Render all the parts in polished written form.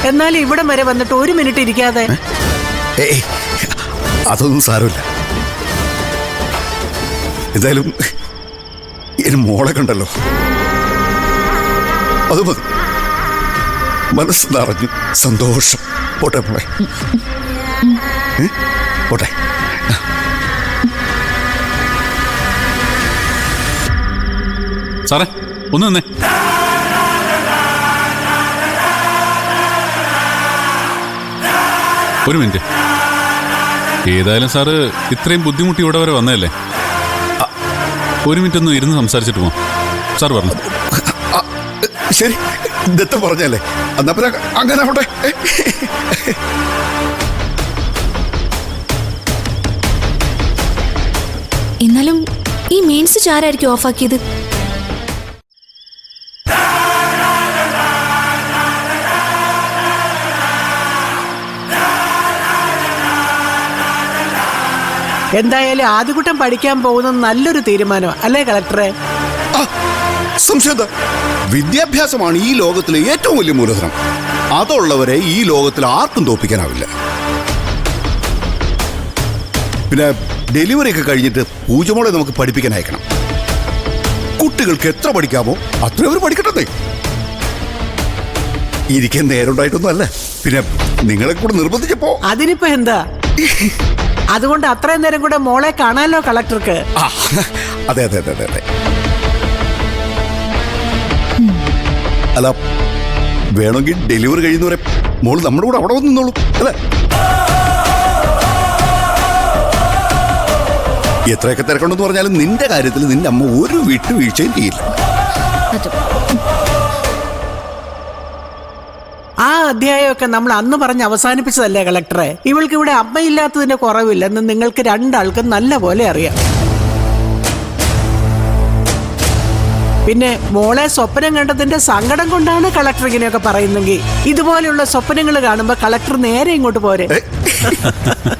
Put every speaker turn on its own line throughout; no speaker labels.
എന്നാലും ഇവിടെ വരെ വന്നിട്ട് 1 മിനിറ്റ് ഇരിക്കാതെ.
അതൊന്നും സാരമില്ല. എന്തായാലും ഇനി മോളെ കണ്ടല്ലോ, അത് മതി. മനസ്സ് നിറഞ്ഞു സന്തോഷം. പോട്ടെ മോളെ, പോട്ടെ.
സാറേ ഒന്ന് നിന്നേ. ഒരു മിനിറ്റ്. ഏതായാലും സാറ് ഇത്രയും ബുദ്ധിമുട്ടി ഇവിടെ വരെ വന്നതല്ലേ, 1 മിനിറ്റ് ഒന്ന് ഇരുന്ന് സംസാരിച്ചിട്ട് പോ. സാർ പറഞ്ഞു.
ശരി, ദത്ത പറഞ്ഞല്ലേ, എന്നാ പിന്നെ അങ്ങനെ ആവട്ടെ.
എന്നാലും ഈ മെയിൻ സ്വിച്ച് ആരായിരിക്കും ഓഫാക്കിയത്?
എന്തായാലും ആദ്യകൂട്ടം പഠിക്കാൻ പോകുന്നത് നല്ലൊരു തീരുമാനമാണ് അല്ലേ കളക്ടറെ?
സംശയം. വിദ്യാഭ്യാസമാണ് ഈ ലോകത്തിലെ ഏറ്റവും വലിയ മൂലധനം. അതുള്ളവരെ ഈ ലോകത്തിൽ ആർക്കും തോൽപ്പിക്കാനാവില്ല. പിന്നെ ഡെലിവറി ഒക്കെ കഴിഞ്ഞിട്ട് പൂജമോളെ നമുക്ക് പഠിപ്പിക്കാൻ അയക്കണം. കുട്ടികൾക്ക് എത്ര പഠിക്കാമോ അത്ര അവർ പഠിക്കട്ടെ. ഇരിക്കാൻ നേരമുണ്ടായിട്ടൊന്നും അല്ല, പിന്നെ നിങ്ങളെ കൂടെ നിർബന്ധിച്ചപ്പോ.
അതിനിപ്പോ എന്താ, അതുകൊണ്ട് അത്രയും നേരം കൂടെ മോളെ കാണാനല്ലോ കളക്ടർക്ക്.
അതെ അതെ അതെ അതെ. അല്ല, വേണമെങ്കിൽ ഡെലിവറി കഴിയുന്നവരെ മോള് നമ്മുടെ കൂടെ അവിടെ വന്ന് നിന്നോളൂ അല്ലേ? എത്രയൊക്കെ തിരക്കുണ്ടെന്ന് പറഞ്ഞാലും നിന്റെ കാര്യത്തിൽ നിന്റെ അമ്മ ഒരു വിട്ടുവീഴ്ചയും ചെയ്യില്ല.
ആ അധ്യായമൊക്കെ നമ്മൾ അന്ന് പറഞ്ഞ് അവസാനിപ്പിച്ചതല്ലേ കളക്ടറെ? ഇവൾക്ക് ഇവിടെ അമ്മയില്ലാത്തതിന്റെ കുറവില്ലെന്ന് നിങ്ങൾക്ക് 2 ആൾക്കും നല്ല പോലെ അറിയാം. പിന്നെ മോളെ സ്വപ്നം കണ്ടതിന്റെ സങ്കടം കൊണ്ടാണ് കളക്ടർ ഇങ്ങനെയൊക്കെ പറയുന്നെങ്കിൽ, ഇതുപോലെയുള്ള സ്വപ്നങ്ങൾ കാണുമ്പോ കളക്ടർ നേരെ ഇങ്ങോട്ട് പോരെ.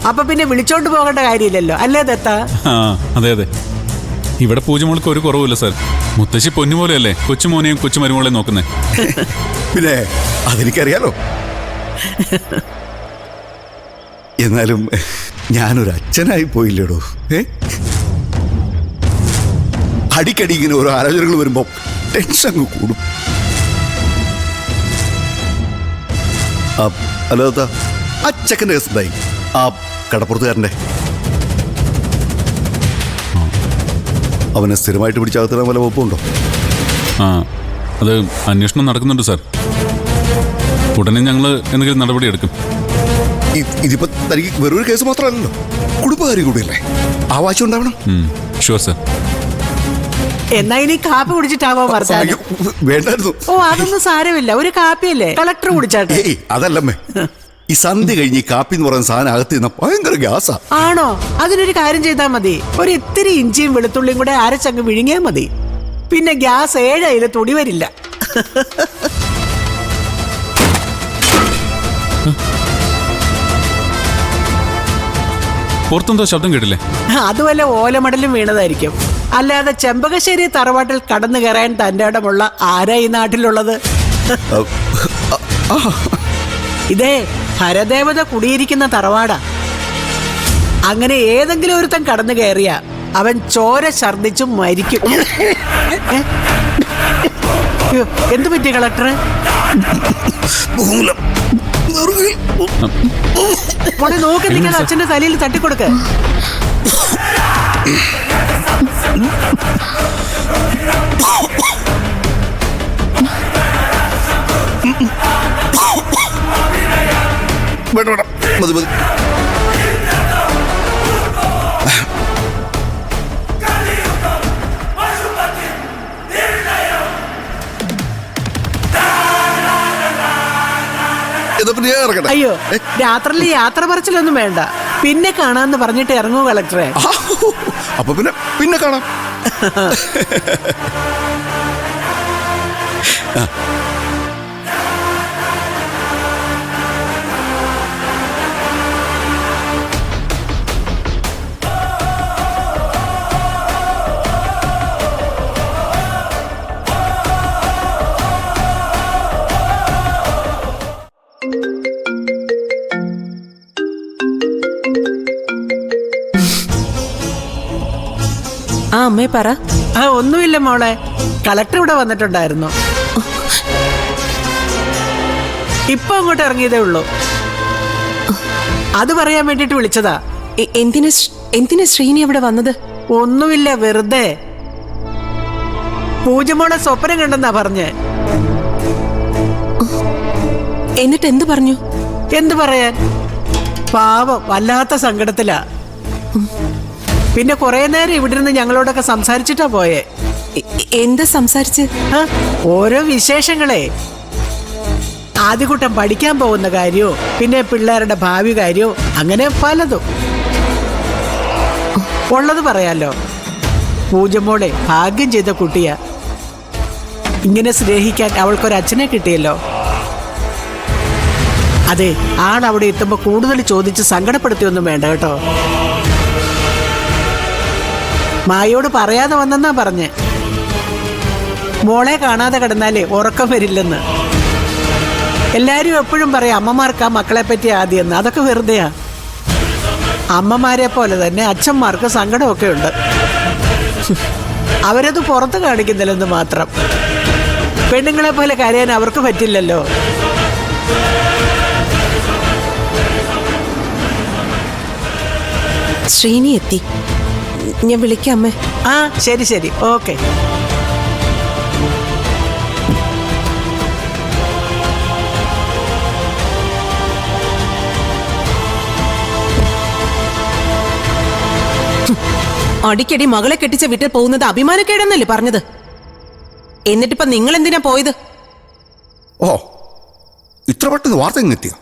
അപ്പൊ പിന്നെ വിളിച്ചോണ്ട് പോകേണ്ട കാര്യമില്ലല്ലോ അല്ലേ ദത്ത?
അതെ അതെ, ഇവിടെ പൂജമോൾക്ക് ഒരു കുറവില്ല സാർ. മുത്തശ്ശി പൊന്നുപോലെയല്ലേ കൊച്ചുമോനെയും കൊച്ചുമരുമോളെയും നോക്കുന്നേ.
പിന്നെ അതെനിക്കറിയാലോ. എന്നാലും ഞാനൊരു അച്ഛനായി പോയില്ലേടോ. അടിക്കടി ഇങ്ങനെ ഓരോ ആലോചനകൾ വരുമ്പോ ടെൻഷൻ അങ്ങ് കൂടും. അല്ലോ ആ ചെക്കൻ്റെ കേസ് എന്തായി? ആ കടപ്പുറത്തുകാരൻ്റെ അവനെ സ്ഥിരമായിട്ട് പിടിച്ചകത്തിടാൻ വല്ല വകുപ്പുണ്ടോ?
അത് അന്വേഷണം നടക്കുന്നുണ്ട് സാർ. ഉടനെ ഞങ്ങൾ എന്തെങ്കിലും നടപടി എടുക്കും.
ഇതിപ്പോ തനിക്ക് വെറൊരു കേസ് മാത്രമല്ലല്ലോ, കുടുംബകാര്യം കൂടിയല്ലേ, ആവാശം ഉണ്ടാവണം.
Sure sir.
എന്നാ ഇനി കാപ്പി കുടിച്ചിട്ടാവോ വർത്താനം?
വേണ്ടായിരുന്നു.
ഓ അതൊന്നും സാരമില്ല, ഒരു കാപ്പിയല്ലേ, കളക്ടർ കുടിച്ചാട്ടെ.
അതല്ലമ്മേ, ഈ സന്ധ്യ കഴിഞ്ഞ് ഈ കാപ്പി എന്ന് പറയുന്ന സാധനം അകത്ത് നിന്ന ഭയങ്കര ഗ്യാസാ.
ആണോ? അതിനൊരു കാര്യം ചെയ്താൽ മതി, ഒരു ഇത്തിരി ഇഞ്ചിയും വെളുത്തുള്ളിയും കൂടെ അരച്ചങ്ങ് വിഴുങ്ങിയാൽ മതി. പിന്നെ ഗ്യാസ് 7 അയില് തുടി വരില്ല.
പുറത്തെന്തോ ശബ്ദം കേട്ടില്ലേ?
അതുവല്ല ഓലമടലും വീണതായിരിക്കും. അല്ലാതെ ചെമ്പകശ്ശേരി തറവാട്ടിൽ കടന്നു കയറാൻ തന്റെ ഇടമുള്ള ആരാ ഈ നാട്ടിലുള്ളത്? ഇതേ ഹരദേവത കുടിയിരിക്കുന്ന തറവാടാ. അങ്ങനെ ഏതെങ്കിലും ഒരുത്തൻ കടന്നു കയറിയ അവൻ ചോര ഛർദിച്ചു മരിക്കും. എന്തു പറ്റി കളക്ടർ? മോനെ നോക്കി നിൽക്കാതെ അച്ഛന്റെ തലയിൽ തട്ടിക്കൊടുക്ക.
മതി മതി.
അയ്യോ, രാത്രിയിൽ യാത്ര പറച്ചിലൊന്നും വേണ്ട, പിന്നെ കാണാന്ന് പറഞ്ഞിട്ട് ഇറങ്ങൂ കളക്ടറെ.
അപ്പൊ പിന്നെ കാണാം.
അമ്മേ പറ.
ഒന്നുമില്ല മോളെ, കളക്ടർ ഇവിടെ വന്നിട്ടുണ്ടായിരുന്നു. ഇപ്പൊ അങ്ങോട്ട് ഇറങ്ങിയതേ ഉള്ളൂ. അത് പറയാൻ വേണ്ടിട്ട് വിളിച്ചതാ.
എന്തിനാ ശ്രീനി അവിടെ വന്നത്?
ഒന്നുമില്ല, വെറുതെ. പൂജമോളെ സ്വപ്നം കണ്ടെന്നാ പറഞ്ഞേ.
എന്നിട്ട് എന്ത് പറഞ്ഞു?
എന്തു പറയാൻ, പാവം വല്ലാത്ത സങ്കടത്തിലാ. പിന്നെ കുറെ നേരം ഇവിടെ നിന്ന് ഞങ്ങളോടൊക്കെ സംസാരിച്ചിട്ടാ പോയേ.
എന്താ സംസാരിച്ച്?
ഓരോ വിശേഷങ്ങളെ, ആദ്യകൂട്ടം പഠിക്കാൻ പോകുന്ന കാര്യോ, പിന്നെ പിള്ളേരുടെ ഭാവി കാര്യോ, അങ്ങനെ പലതും. ഉള്ളത് പറയാലോ. പൂജമോളെ ഭാഗ്യം ചെയ്ത കുട്ടിയാ. ഇങ്ങനെ സ്നേഹിക്കാൻ അവൾക്കൊരച്ഛനെ കിട്ടിയല്ലോ. അതെ, ആളവിടെ എത്തുമ്പോ കൂടുതൽ ചോദിച്ച് സങ്കടപ്പെടുത്തിയൊന്നും വേണ്ട കേട്ടോ. മായോട് പറയാതെ വന്നെന്നാ പറഞ്ഞേ. മോളെ കാണാതെ കിടന്നാലേ ഉറക്കം വരില്ലെന്ന്. എല്ലാരും എപ്പോഴും പറയാം അമ്മമാർക്ക് ആ മക്കളെ പറ്റി ആദ്യം. അതൊക്കെ വെറുതെയാ. അമ്മമാരെ പോലെ തന്നെ അച്ഛന്മാർക്ക് സങ്കടമൊക്കെ ഉണ്ട്. അവരത് പുറത്ത് കാണിക്കുന്നില്ലെന്ന് മാത്രം. പെണ്ണുങ്ങളെ പോലെ കരയാൻ അവർക്ക് പറ്റില്ലല്ലോ.
ശ്രീനി എത്തി, ഞാൻ വിളിക്കാം അമ്മേ.
ശരി ശരി, ഓക്കെ.
അടിക്കടി മകളെ കെട്ടിച്ച വീട്ടിൽ പോകുന്നത് അഭിമാനക്കേടെന്നല്ലേ പറഞ്ഞത്? എന്നിട്ടിപ്പോ നിങ്ങൾ എന്തിനാ പോയത്?
ഓ, ഇത്ര പെട്ടെന്ന് വാർത്ത എത്തിയോ?